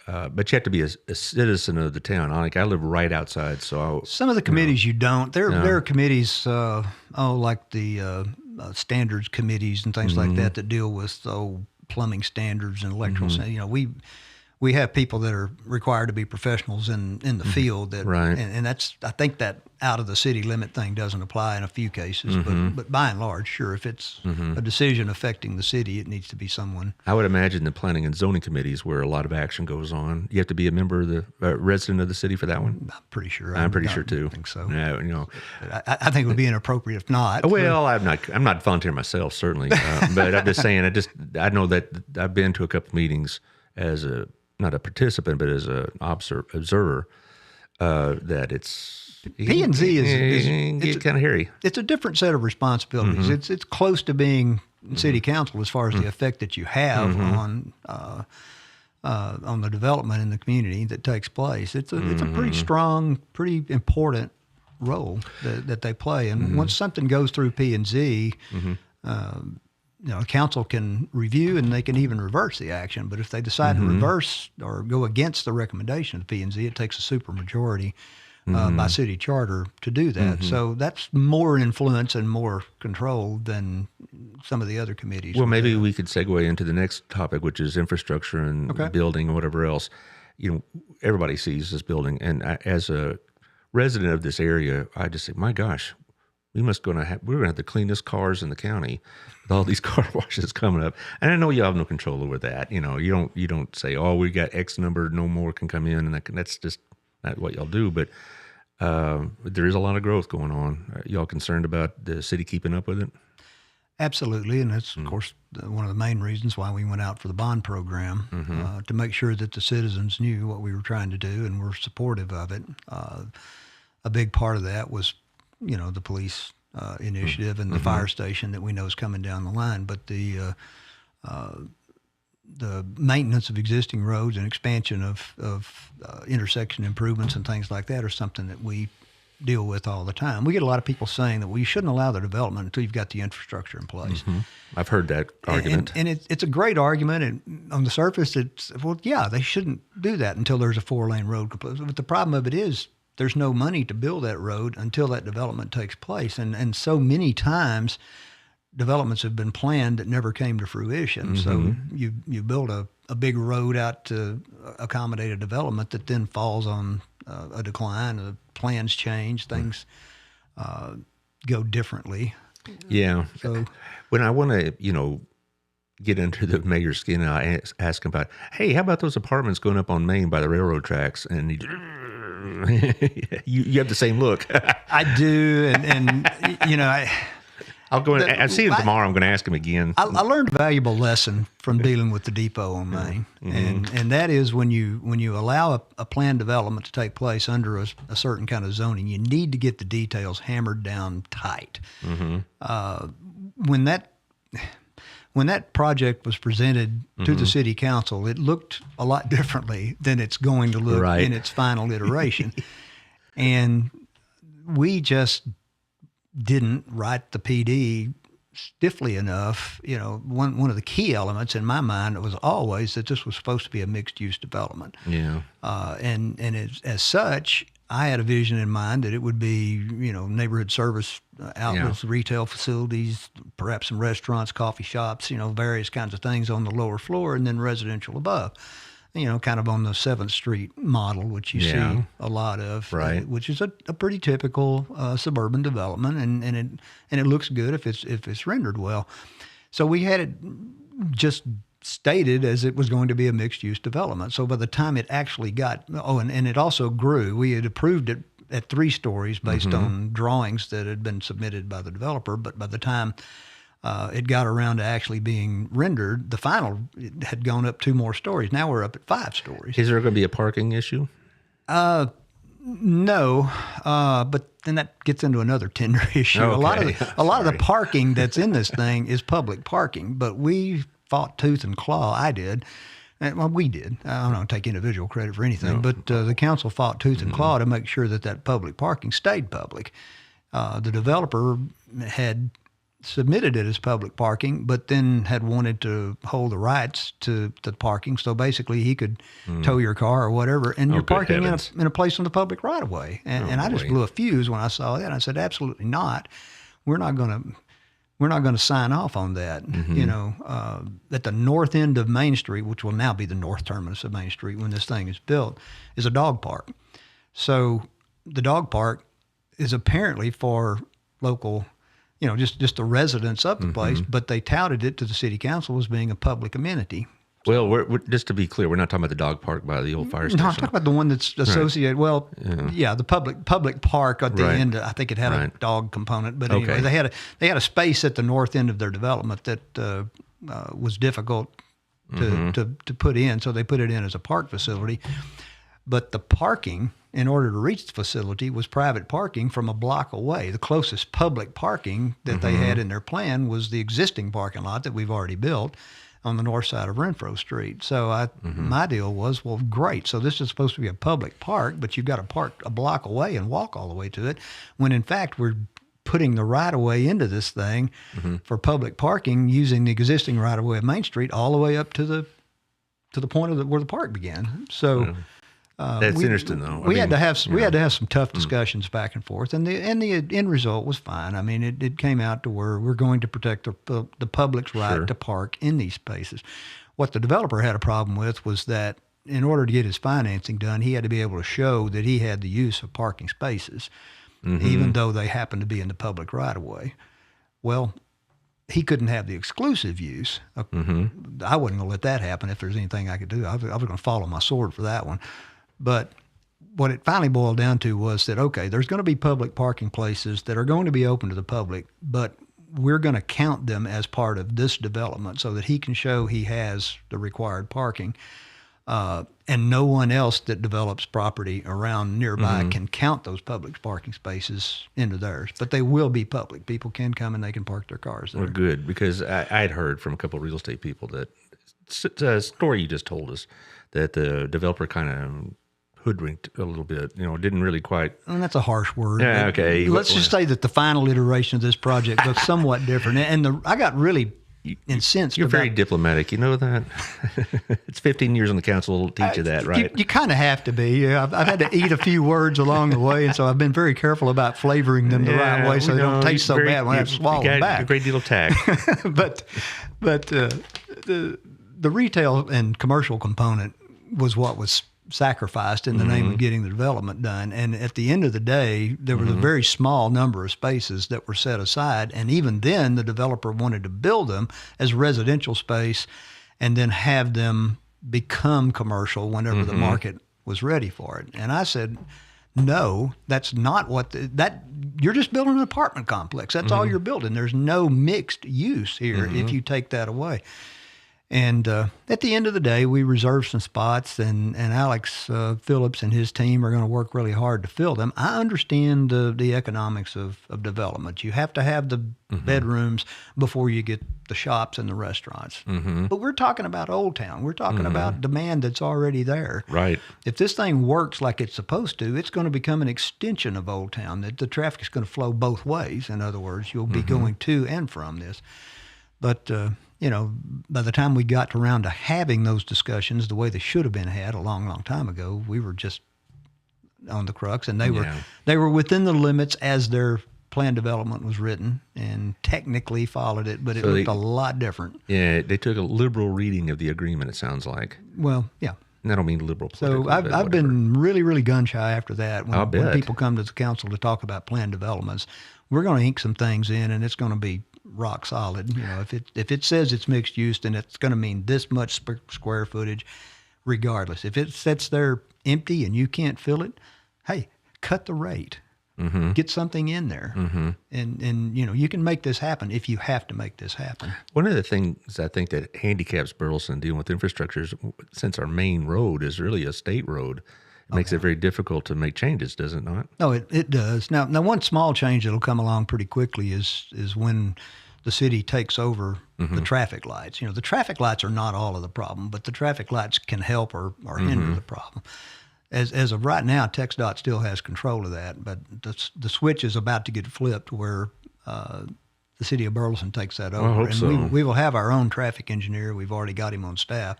But you have to be a citizen of the town. Like I live right outside, so some of the committees you don't. There are committees, like the standards committees and things like that deal with plumbing standards and electrical. We have people that are required to be professionals in the field that, right. and that's, I think that out of the city limit thing doesn't apply in a few cases, but by and large, sure, if it's a decision affecting the city, it needs to be someone. I would imagine the planning and zoning committees where a lot of action goes on. You have to be a member of the resident of the city for that one. I'm pretty sure. I'm pretty sure too. I think so. Yeah, I think it would be inappropriate if not. Well, I'm not volunteering myself certainly, but I'm just saying. I know that I've been to a couple meetings as not a participant, but as an observer, that it's P&Z is kind of hairy. It's a different set of responsibilities. It's close to being city council as far as the effect that you have on the development in the community that takes place. It's a pretty strong, pretty important role that they play. And once something goes through P&Z, council can review and they can even reverse the action. But if they decide to reverse or go against the recommendation of the P&Z, it takes a supermajority by city charter to do that. So that's more influence and more control than some of the other committees. Well, maybe we could segue into the next topic, which is infrastructure and building and whatever else. Everybody sees this building, and as a resident of this area, I just say, my gosh, we're gonna have the cleanest cars in the county with all these car washes coming up. And I know you have no control over that. You don't say, oh, we got X number, no more can come in, and that's just not what y'all do. But there is a lot of growth going on. Are y'all concerned about the city keeping up with it? Absolutely, and that's of course one of the main reasons why we went out for the bond program, to make sure that the citizens knew what we were trying to do and were supportive of it. A big part of that was the police initiative and the fire station that we know is coming down the line. But the maintenance of existing roads and expansion of intersection improvements and things like that are something that we deal with all the time. We get a lot of people saying that you shouldn't allow the development until you've got the infrastructure in place. I've heard that argument. And it's a great argument. And on the surface, they shouldn't do that until there's a 4-lane road. But the problem of it is, there's no money to build that road until that development takes place. And so many times developments have been planned that never came to fruition. So you build a big road out to accommodate a development that then falls on a decline. The plans change, things go differently. Yeah. So when I want to, get into the mayor's skin, and I ask him about, hey, how about those apartments going up on Main by the railroad tracks? And he you have the same look. I do, and I'll go and I see him tomorrow. I'm going to ask him again. I learned a valuable lesson from dealing with the depot on Main, and that is when you allow a planned development to take place under a certain kind of zoning, you need to get the details hammered down tight. When that project was presented to the city council, it looked a lot differently than it's going to look in its final iteration. And we just didn't write the PD stiffly enough. One of the key elements in my mind was always that this was supposed to be a mixed-use development. Yeah. And as such, I had a vision in mind that it would be, neighborhood service outlets, retail facilities, perhaps some restaurants, coffee shops, various kinds of things on the lower floor, and then residential above. Kind of on the 7th Street model, which you see a lot of, which is a pretty typical suburban development, and it looks good if it's rendered well. So we had it just stated as it was going to be a mixed-use development. So by the time it actually got, and it also grew. We had approved it at 3 stories based on drawings that had been submitted by the developer, but by the time it got around to actually being rendered, the final had gone up 2 more stories. Now we're up at 5 stories. Is there going to be a parking issue? No, but then that gets into another tender issue. Okay. A lot of the parking that's in this thing is public parking, but we fought tooth and claw. I did. Well, we did. I don't take individual credit for anything, but the council fought tooth and claw to make sure that public parking stayed public. The developer had submitted it as public parking, but then had wanted to hold the rights to the parking. So basically, he could tow your car or whatever, and you're parking in a place on the public right of way. And I just blew a fuse when I saw that. I said, absolutely not. We're not going to sign off on that. You know, at the north end of Main Street, which will now be the north terminus of Main Street when this thing is built, is a dog park. So the dog park is apparently for local, you know, just the residents of the place, but they touted it to the city council as being a public amenity. Well, we're just to be clear, we're not talking about the dog park by the old fire station. No, I'm talking about the one that's associated. Right. Well, yeah, the public park at the end. I think it had a dog component, but anyway, they had a space at the north end of their development that was difficult to put in, so they put it in as a park facility. But the parking, in order to reach the facility, was private parking from a block away. The closest public parking that they had in their plan was the existing parking lot that we've already built on the north side of Renfro Street. So my deal was, well, great. So this is supposed to be a public park, but you've got to park a block away and walk all the way to it, when in fact we're putting the right-of-way into this thing for public parking using the existing right-of-way of Main Street all the way up to the point of where the park began. So that's interesting, though. We had to have some tough discussions back and forth, and the end result was fine. I mean, it came out to where we're going to protect the public's right to park in these spaces. What the developer had a problem with was that in order to get his financing done, he had to be able to show that he had the use of parking spaces, even though they happened to be in the public right of way. Well, he couldn't have the exclusive use. I wasn't going to let that happen if there's anything I could do. I was going to follow my sword for that one. But what it finally boiled down to was that, okay, there's going to be public parking places that are going to be open to the public, but we're going to count them as part of this development so that he can show he has the required parking. And no one else that develops property around nearby can count those public parking spaces into theirs. But they will be public. People can come and they can park their cars there. Well, good, because I'd heard from a couple of real estate people that the story you just told us, that the developer kind of hoodwinked a little bit, you know, didn't really quite. And that's a harsh word. Yeah, okay. Let's just say that the final iteration of this project looks somewhat different. And I got really incensed. You're very diplomatic, you know that? It's 15 years on the council will teach you that, right? You kind of have to be. I've had to eat a few words along the way, and so I've been very careful about flavoring them the right way so they don't taste so bad when I have to swallow them back. A great deal of tact. but the retail and commercial component was what was sacrificed in the name of getting the development done. And at the end of the day, there was a very small number of spaces that were set aside. And even then, the developer wanted to build them as residential space and then have them become commercial whenever the market was ready for it. And I said, no, that's not what you're just building an apartment complex. That's all you're building. There's no mixed use here if you take that away. And at the end of the day, we reserved some spots, and Alex Phillips and his team are going to work really hard to fill them. I understand the economics of development. You have to have the bedrooms before you get the shops and the restaurants. But we're talking about Old Town. We're talking about demand that's already there. Right. If this thing works like it's supposed to, it's going to become an extension of Old Town. The traffic is going to flow both ways. In other words, you'll be going to and from this. But you know, by the time we got around to having those discussions the way they should have been had a long, long time ago, we were just on the crux, and they were within the limits as their plan development was written, and technically followed it, but it looked a lot different. Yeah, they took a liberal reading of the agreement, it sounds like. Well, yeah. And I don't mean liberal So I've been really, really gun shy after that. When people come to the council to talk about plan developments, we're going to ink some things in, and it's going to be rock solid. You know, if it says it's mixed use, then it's going to mean this much square footage, regardless. If it sits there empty and you can't fill it, hey, cut the rate, get something in there, and you know, you can make this happen if you have to make this happen. One of the things I think that handicaps Burleson dealing with infrastructure is, since our main road is really a state road, it makes it very difficult to make changes, does it not? No, it does. Now one small change that'll come along pretty quickly is when the city takes over the traffic lights. You know, the traffic lights are not all of the problem, but the traffic lights can help or hinder the problem. As of right now, TxDOT still has control of that, but the switch is about to get flipped where the the city of Burleson takes that over. I hope and so. we will have our own traffic engineer. We've already got him on staff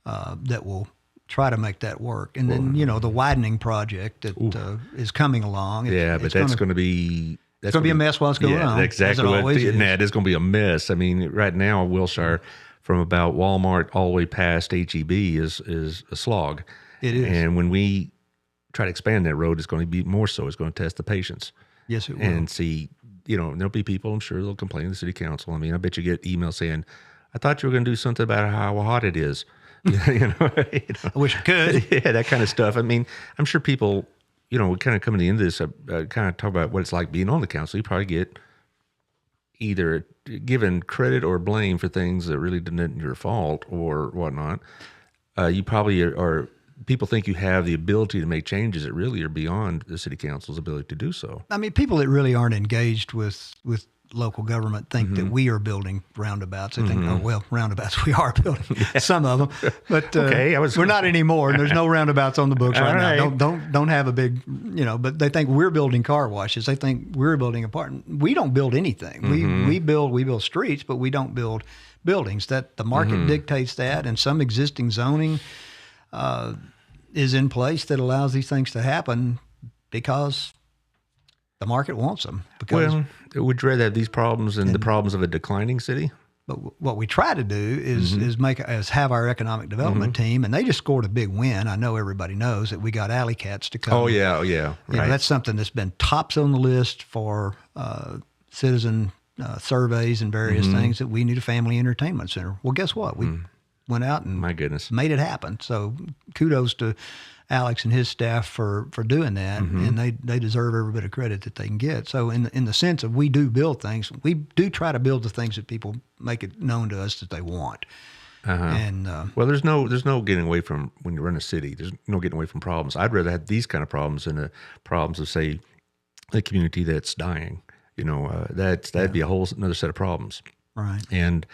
that will try to make that work. And then, the widening project that is coming along. But that's going to be... It's going to be a mess while it's going on. Yeah, exactly. As it always is. It is going to be a mess. I mean, right now, Wilshire, from about Walmart all the way past HEB is a slog. It is. And when we try to expand that road, it's going to be more so. It's going to test the patience. Yes, it will. And see, there'll be people, I'm sure, they'll complain to the city council. I mean, I bet you get emails saying, I thought you were going to do something about how hot it is. I wish I could. Yeah, that kind of stuff. I mean, I'm sure people... we kind of come to the end of this, kind of talk about what it's like being on the council. You probably get either given credit or blame for things that really didn't your fault or whatnot. You probably are, people think you have the ability to make changes that really are beyond the city council's ability to do so. I mean, people that really aren't engaged with local government think that we are building roundabouts. They think, roundabouts, we are building some of them, but we're not anymore. And there's no roundabouts on the books right now. Don't have a big, but they think we're building car washes. They think we're building apartments. We don't build anything. We build streets, but we don't build buildings. That the market dictates that, and some existing zoning is in place that allows these things to happen because the market wants them. Because would you rather have these problems and the problems of a declining city? But what we try to do is have our economic development team, and they just scored a big win. I know everybody knows that we got alley cats to come. Oh yeah, right. That's something that's been tops on the list for citizen surveys and various things, that we need a family entertainment center. Well, guess what? We went out and my goodness made it happen. So kudos to Alex and his staff for doing that, and they deserve every bit of credit that they can get. So in the sense of we do build things, we do try to build the things that people make it known to us that they want. And there's no getting away from, when you run a city, there's no getting away from problems. I'd rather have these kind of problems than the problems of, say, a community that's dying. That'd be a whole another set of problems. Right. And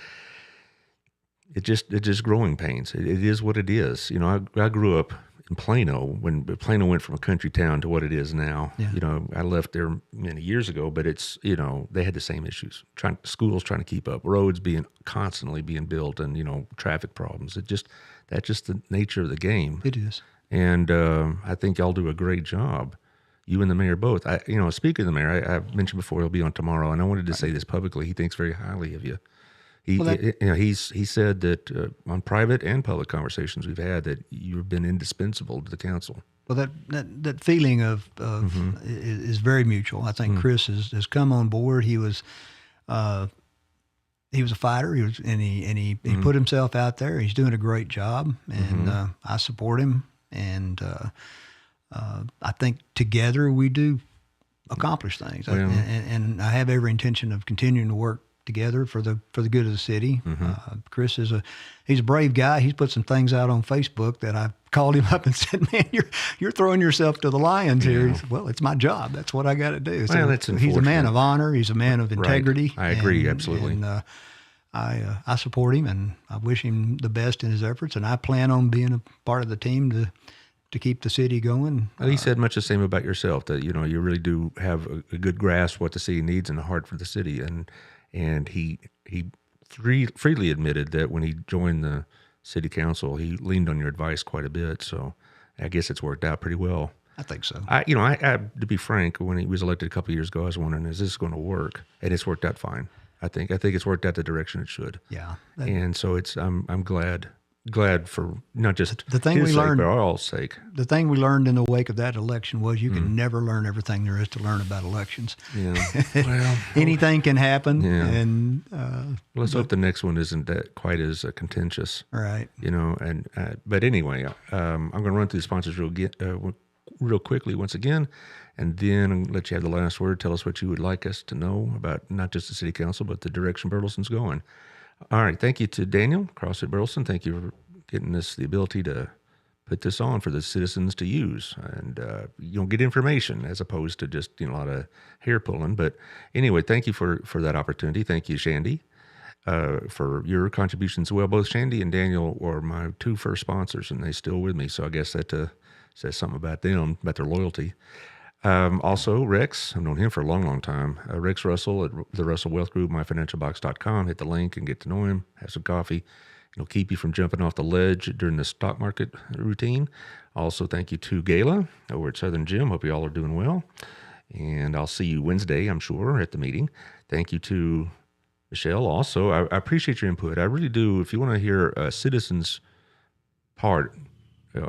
it's just growing pains. It is what it is. I grew up in Plano, when Plano went from a country town to what it is now. Yeah. I left there many years ago, but it's, they had the same issues. Schools trying to keep up, roads constantly being built, and, traffic problems. That's just the nature of the game. It is. And I think y'all do a great job. You and the mayor both. Speaking of the mayor, I mentioned before he'll be on tomorrow, and I wanted to say this publicly. He thinks very highly of you. He said that on private and public conversations we've had that you've been indispensable to the council. Well, that feeling of is very mutual. I think Chris has come on board. He was a fighter. He put himself out there. He's doing a great job, and I support him. And I think together we do accomplish things. And I have every intention of continuing to work together for the good of the city. Chris he's a brave guy. He's put some things out on Facebook that I called him up and said, "Man, you're throwing yourself to the lions here." He said, "Well, it's my job. That's what I got to do." So that's he's a man of honor. He's a man of integrity. Right. I agree, absolutely. And I support him, and I wish him the best in his efforts. And I plan on being a part of the team to keep the city going. Well, he said much the same about yourself, that you really do have a good grasp of what the city needs and a heart for the city. And he freely admitted that when he joined the city council, he leaned on your advice quite a bit. So I guess it's worked out pretty well. I think so. I to be frank, when he was elected a couple of years ago, I was wondering, is this going to work? And it's worked out fine. I think it's worked out the direction it should. Yeah. And so I'm glad for not just the thing his we sake, learned, but our all's sake. The thing we learned in the wake of that election was you can never learn everything there is to learn about elections. Yeah. Well, anything can happen. Yeah. And let's hope the next one isn't that quite as contentious. Right. But anyway, I'm going to run through the sponsors real quickly once again, and then I'm going to let you have the last word. Tell us what you would like us to know about not just the city council, but the direction Burleson's going. All right. Thank you to Daniel Cross at Burleson. Thank you for getting us the ability to put this on for the citizens to use, and get information as opposed to just a lot of hair pulling. But anyway, thank you for that opportunity. Thank you, Shandy, for your contributions as well. Both Shandy and Daniel were my two first sponsors, and they're still with me. So I guess that says something about them, about their loyalty. Also, Rex, I've known him for a long, long time. Rex Russell at the Russell Wealth Group, myfinancialbox.com. Hit the link and get to know him, have some coffee. It'll keep you from jumping off the ledge during the stock market routine. Also, thank you to Gayla over at Southern Gym. Hope you all are doing well. And I'll see you Wednesday, I'm sure, at the meeting. Thank you to Michelle also. I appreciate your input. I really do. If you want to hear citizens' part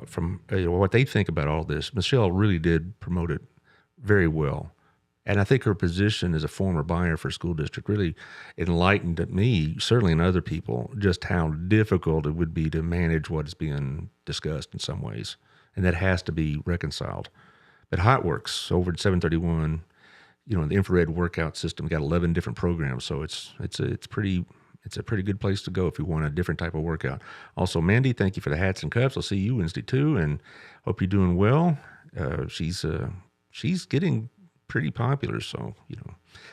from what they think about all this, Michelle really did promote it very well. And I think her position as a former buyer for school district really enlightened me, certainly and other people, just how difficult it would be to manage what is being discussed in some ways. And that has to be reconciled. But HotWorks over at 731, the infrared workout system got 11 different programs. So it's a pretty good place to go if you want a different type of workout. Also, Mandy, thank you for the hats and cups. I'll see you Wednesday too, and hope you're doing well. She's getting pretty popular, so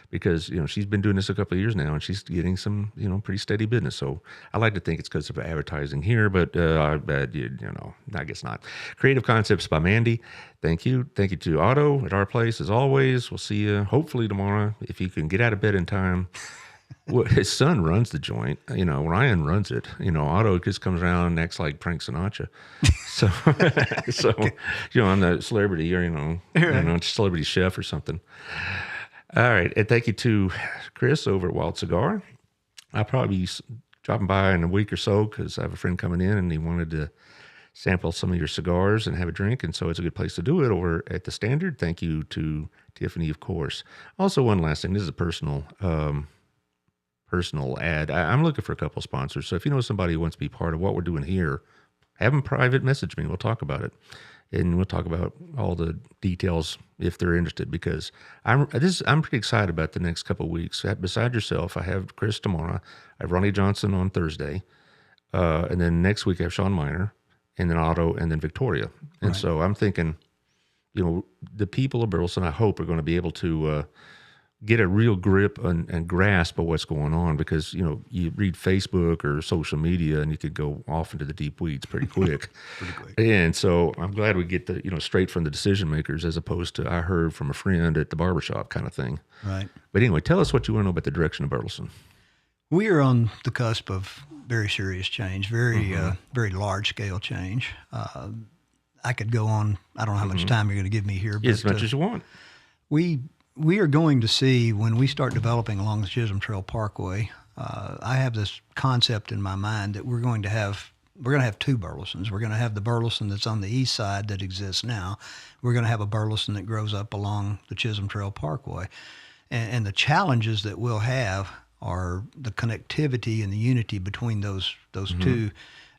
because she's been doing this a couple of years now, and she's getting some pretty steady business. So I like to think it's because of advertising here, but I guess not. Creative Concepts by Mandy. Thank you to Otto at our place as always. We'll see you hopefully tomorrow if you can get out of bed in time. Well, his son runs the joint. Ryan runs it. Otto just comes around and acts like Frank Sinatra. So, I'm the celebrity or, celebrity chef or something. All right. And thank you to Chris over at Wild Cigar. I'll probably be dropping by in a week or so because I have a friend coming in and he wanted to sample some of your cigars and have a drink. And so it's a good place to do it over at the Standard. Thank you to Tiffany, of course. Also, one last thing. This is a personal ad. I'm looking for a couple sponsors. So if you know somebody who wants to be part of what we're doing here, have them private message me. We'll talk about it. And we'll talk about all the details if they're interested, because I'm pretty excited about the next couple of weeks. Beside yourself, I have Chris tomorrow. I have Ronnie Johnson on Thursday. And then next week I have Sean Miner, and then Otto, and then Victoria. And Right. So I'm thinking, the people of Burleson, I hope, are going to be able to get a real grip and grasp of what's going on, because you read Facebook or social media and you could go off into the deep weeds pretty quick. And so I'm glad we get the straight from the decision makers, as opposed to I heard from a friend at the barbershop kind of thing. Right. But anyway, tell us what you want to know about the direction of Burleson. We are on the cusp of very serious change, very large scale change. I could go on. I don't know how much time you're going to give me here, but As much as you want. We are going to see, when we start developing along the Chisholm Trail Parkway, I have this concept in my mind that we're going to have two Burlesons. We're going to have the Burleson that's on the east side that exists now. We're going to have a Burleson that grows up along the Chisholm Trail Parkway. And the challenges that we'll have are the connectivity and the unity between those two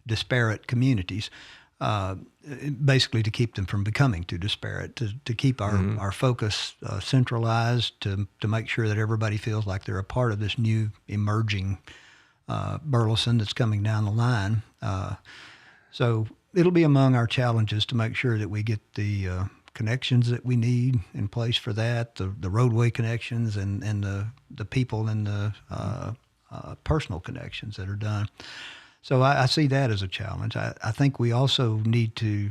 disparate communities. Basically to keep them from becoming too disparate, to keep our focus centralized, to make sure that everybody feels like they're a part of this new emerging Burleson that's coming down the line. So it'll be among our challenges to make sure that we get the connections that we need in place for that, the roadway connections and the people and the personal connections that are done. So I see that as a challenge. I think we also need to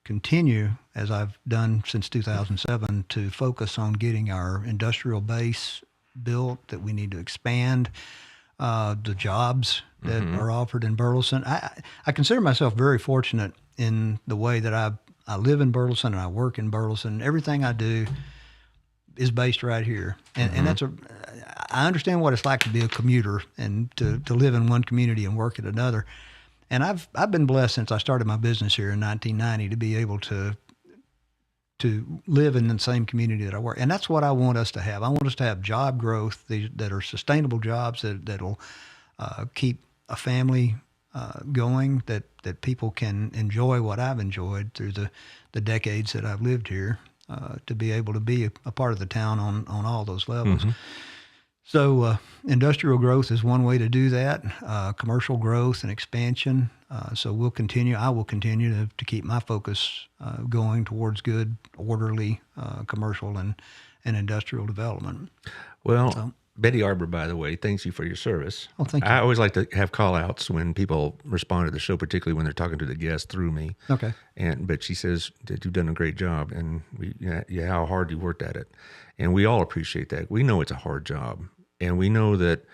continue, as I've done since 2007, to focus on getting our industrial base built, that we need to expand the jobs that are offered in Burleson. I consider myself very fortunate in the way that I live in Burleson and I work in Burleson. Everything I do is based right here. And I understand what it's like to be a commuter and to live in one community and work at another. And I've been blessed since I started my business here in 1990 to be able to live in the same community that I work. And that's what I want us to have. I want us to have job growth that are sustainable jobs that'll keep a family going, that people can enjoy what I've enjoyed through the decades that I've lived here, to be able to be a part of the town on all those levels. So industrial growth is one way to do that, commercial growth and expansion. So I will continue to keep my focus going towards good, orderly commercial and industrial development. Well, Betty Arbor, by the way, thanks you for your service. Oh, thank you. I always like to have call-outs when people respond to the show, particularly when they're talking to the guest through me. Okay. But she says that you've done a great job, and how hard you worked at it. And we all appreciate that. We know it's a hard job, and we know that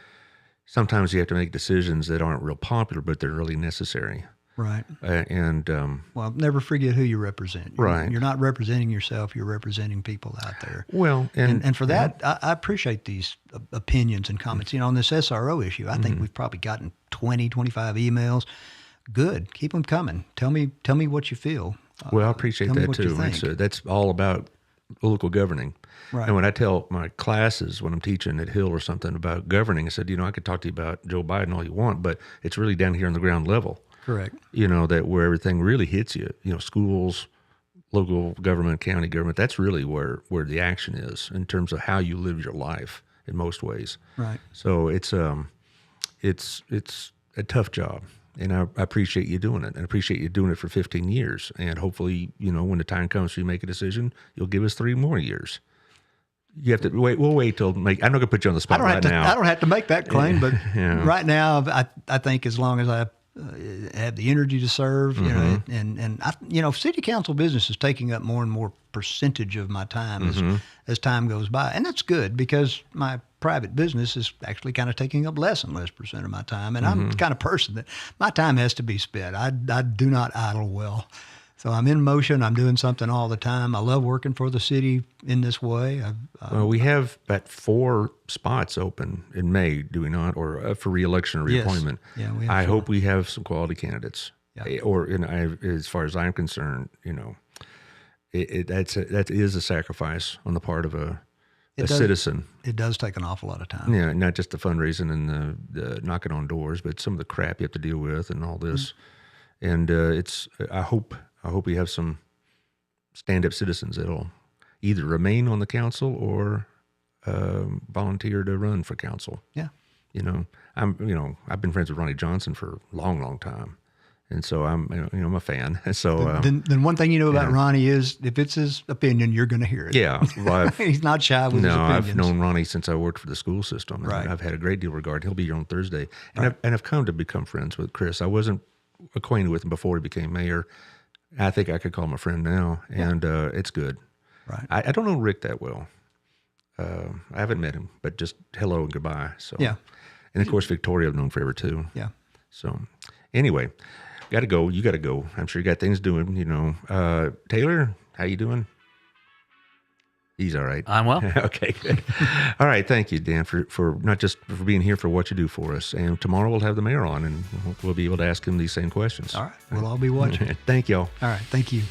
sometimes you have to make decisions that aren't real popular, but they're really necessary. Right. Well, never forget who you represent. Right. You're not representing yourself. You're representing people out there. Well, and for that, I appreciate these opinions and comments. On this SRO issue, I think we've probably gotten 20, 25 emails. Good. Keep them coming. Tell me what you feel. Well, I appreciate that too. That's all about local governing. Right. And when I tell my classes, when I'm teaching at Hill or something about governing, I said, I could talk to you about Joe Biden all you want, but it's really down here on the ground level. Correct. That where everything really hits you, schools, local government, county government, that's really where the action is in terms of how you live your life in most ways. Right. So it's a tough job, and I appreciate you doing it, and I appreciate you doing it for 15 years. And hopefully, when the time comes for you to make a decision, you'll give us 3 more years. You have to wait. We'll wait till I'm not going to put you on the spot now. I don't have to make that claim, but Yeah. right now, I think as long as I have the energy to serve, and city council business is taking up more and more percentage of my time as time goes by, and that's good because my private business is actually kind of taking up less and less percent of my time, and I'm the kind of person that my time has to be spent. I do not idle well. So I'm in motion. I'm doing something all the time. I love working for the city in this way. Well, we have about 4 spots open in May, do we not? Or for reelection or reappointment. Yes. Yeah, we have I 4. hope we have some quality candidates. Yeah. As far as I'm concerned, that is a sacrifice on the part of a citizen. It does take an awful lot of time. Yeah, not just the fundraising and the knocking on doors, but some of the crap you have to deal with and all this. And I hope we have some stand-up citizens that'll either remain on the council or volunteer to run for council. Yeah. I've been friends with Ronnie Johnson for a long, long time, and so I'm a fan. So then one thing you know about Ronnie is if it's his opinion, you're going to hear it. Yeah, well, he's not shy with his opinions. I've known Ronnie since I worked for the school system. Right. And I've had a great deal of regard. He'll be here on Thursday, and I've come to become friends with Chris. I wasn't acquainted with him before he became mayor. I think I could call him a friend now, and it's good. Right. I don't know Rick that well. I haven't met him, but just hello and goodbye. So Yeah. And of course Victoria I've known forever too. Yeah. So anyway, got to go. You got to go. I'm sure you got things doing. Taylor, how you doing? He's all right. I'm well. Okay, good. All right, thank you, Dan, for not just for being here, for what you do for us. And tomorrow we'll have the mayor on, and we'll be able to ask him these same questions. All right. We'll all be watching. Thank y'all. All right. Thank you.